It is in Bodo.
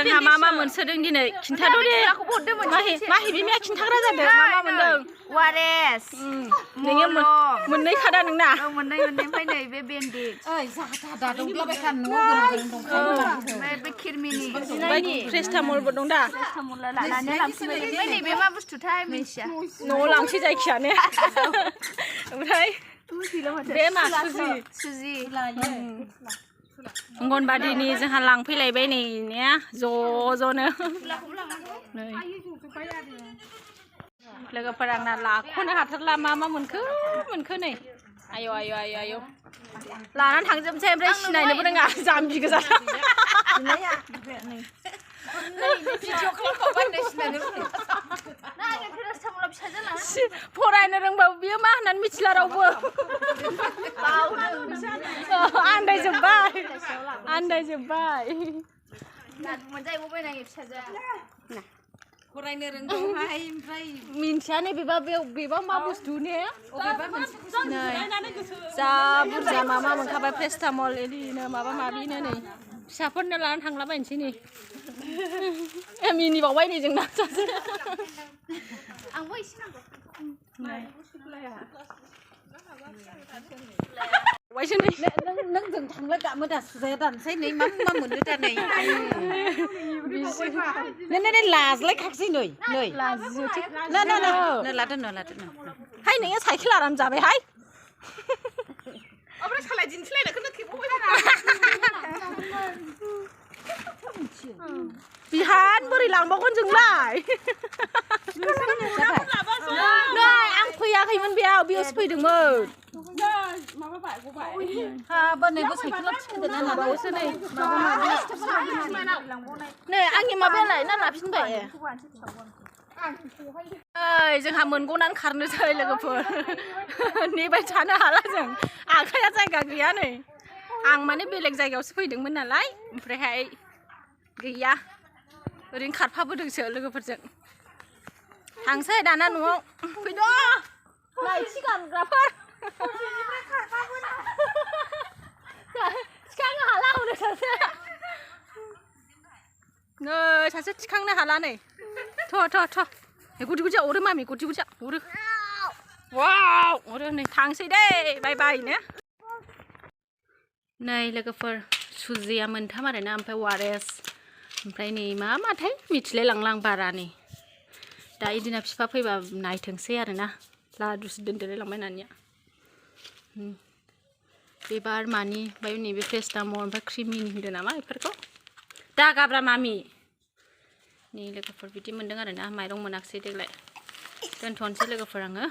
जोंहा मा मोनसोदों दिनै खिन्थाद' दे माहि बिमाया खिन्थाग्रा जादों मा मोनदों वारेस नोङो मोननै खादा नोंना मोननै ओमफ्राय नै बे बेन्डेज दा दंलाबाय थानो न'आव गोरों बे खिरमिनि प्रेस्टामलबो दं दा लानानै लांफैबाय नैबे मा बुस्थुथाय मिन्थिया न'आव लांसै जायखियानो ओमफ्राय बे मा सुजि अंगनबादिनि जोंहा लांफैलायबाय नै ने ज'नो लोगोफोरा आंना लाख'नो हाथारला मा मोनखो नै आय' लानानै थांजोबनोसै ओमफ्राय सिनायनोबो रोङा जाम्बि गोजा फरायनो रोंबाबो बियो मा होननानै मिथिला रावबो आन्दायजोब्बाय फरायनो रोंगौहाय ओमफ्राय मिन्थियानो बेबा मा बुस्थु ने जा बुरजा मा मोनखाबाय प्रेस्टामल इदिनो माबा माबिनो नै फिसाफोरनो लानानै थांलाबायनोसै नै मिनिबावबाय नै जोंना आंबो एसे नांगौ नों जों थांला गामो दा सुजाया दानसै नै मा मोननो दा नै नै लाज्लायखासै नै लादो हाय नोङो साइकेल आराम जाबायहाय ओमफ्राय सालाय दिन्थिलायनायखौनो खेबबावबाय बिहान बोरै लांबावगोन जोंलाय नै आं फैयाखैमोन बेयावसो फैदोंमोन हाबानैबो साइकेलाव थिखोदोना माबायावसो नै आंनि माबायालाय ना लाफिनबाय जोंहा मोनग'नानै खारनोसै लोगोफोर नेबाय थानो हाला जों आखाइया जायगा गैया नै आं माने बेलेग जायगायावसो फैदोंमोन नालाय ओमफ्रायहाय गैया ओरैनो खारफाबोदोंसो लोगोफोरजों थांसै दाना न'आव फैद' लाइथि गानग्राफोर थिखांनो हाला हनै सासे थिखांनो हाला नै थ' गुदि गुदिया अरो मामि गुदि गुदिया अरो वाव अरो नै थांसै दे बाय ने नै लोगोफोर सुजिया मोनथाम आरोना ओमफ्राय वारेस ओमफ्राय नै माथाय मिथिलाय लांला आं बारा नै दा इदिना बिफा फैबा नायथोंसै आरोना लादुसो दोनदेरलाय लांबाय नानिया बेबार मानि ओमफ्राय नैबे प्रेस्टामल ओमफ्राय क्रिमिनि होनदों नामा बेफोरखौ दा गाब्रा मामि नै लोगोफोर बिदि मोनदों आरोना माइरं मोनाखिसै देग्लाय दोनथ'नोसै लोगोफोर आङो